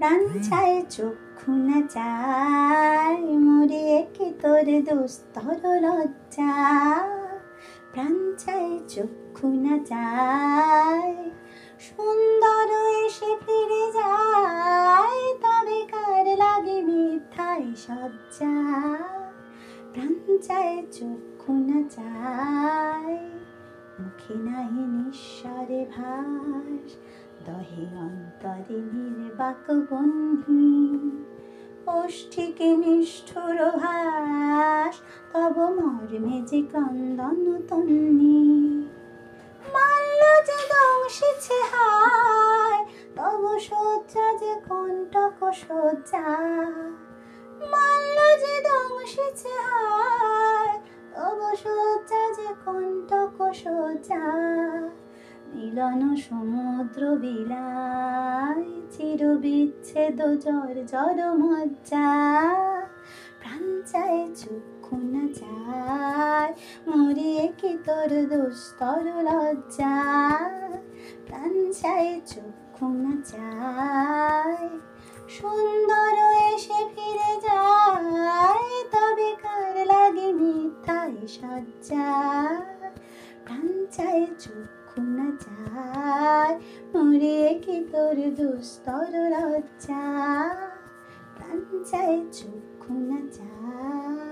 প্রাণ চায় চক্ষু না চায়, মরিয়ে কি তোর দুস্তর লজ্জা। প্রাণ চায় চক্ষু না চায়, সুন্দর এসে ফিরে যায়, তবে কার লাগে মিথ্যায় সজ্জা। প্রাণ চায় চক্ষু না চায়, মুখে নাহি নিঃস্বরে ভাস, দহে অন্তরে নির্বাক বহ্নি। ওষ্ঠিকে নিষ্ঠুর ভাস, তব মর্মে যে ক্রন্দন তন্নি। মাল্য যে দংশিছে হায়, তব শয্যা যে কণ্টক শয্যা। মাল্য যে দংশিছে হায়, তব শয্যা যে কণ্টক শয্যা। মিলন সমুদ্র বিলায়, চির বিচ্ছেদ জর্জর মজ্জা। প্রাণ চায় চক্ষু না চায়, মরিয়ে কি তোর দুস্তর লজ্জা। প্রাণ চায় চক্ষু না চায়, সুন্দর এসে ফিরে যায়, তবে কার লাগে মিথ্যায় সজ্জা। প্রাণ চায় চক্ষু না চায়, মরিয়ে কি তোর দুস্তর লজ্জা। প্রাণ চায় চক্ষু না চায়।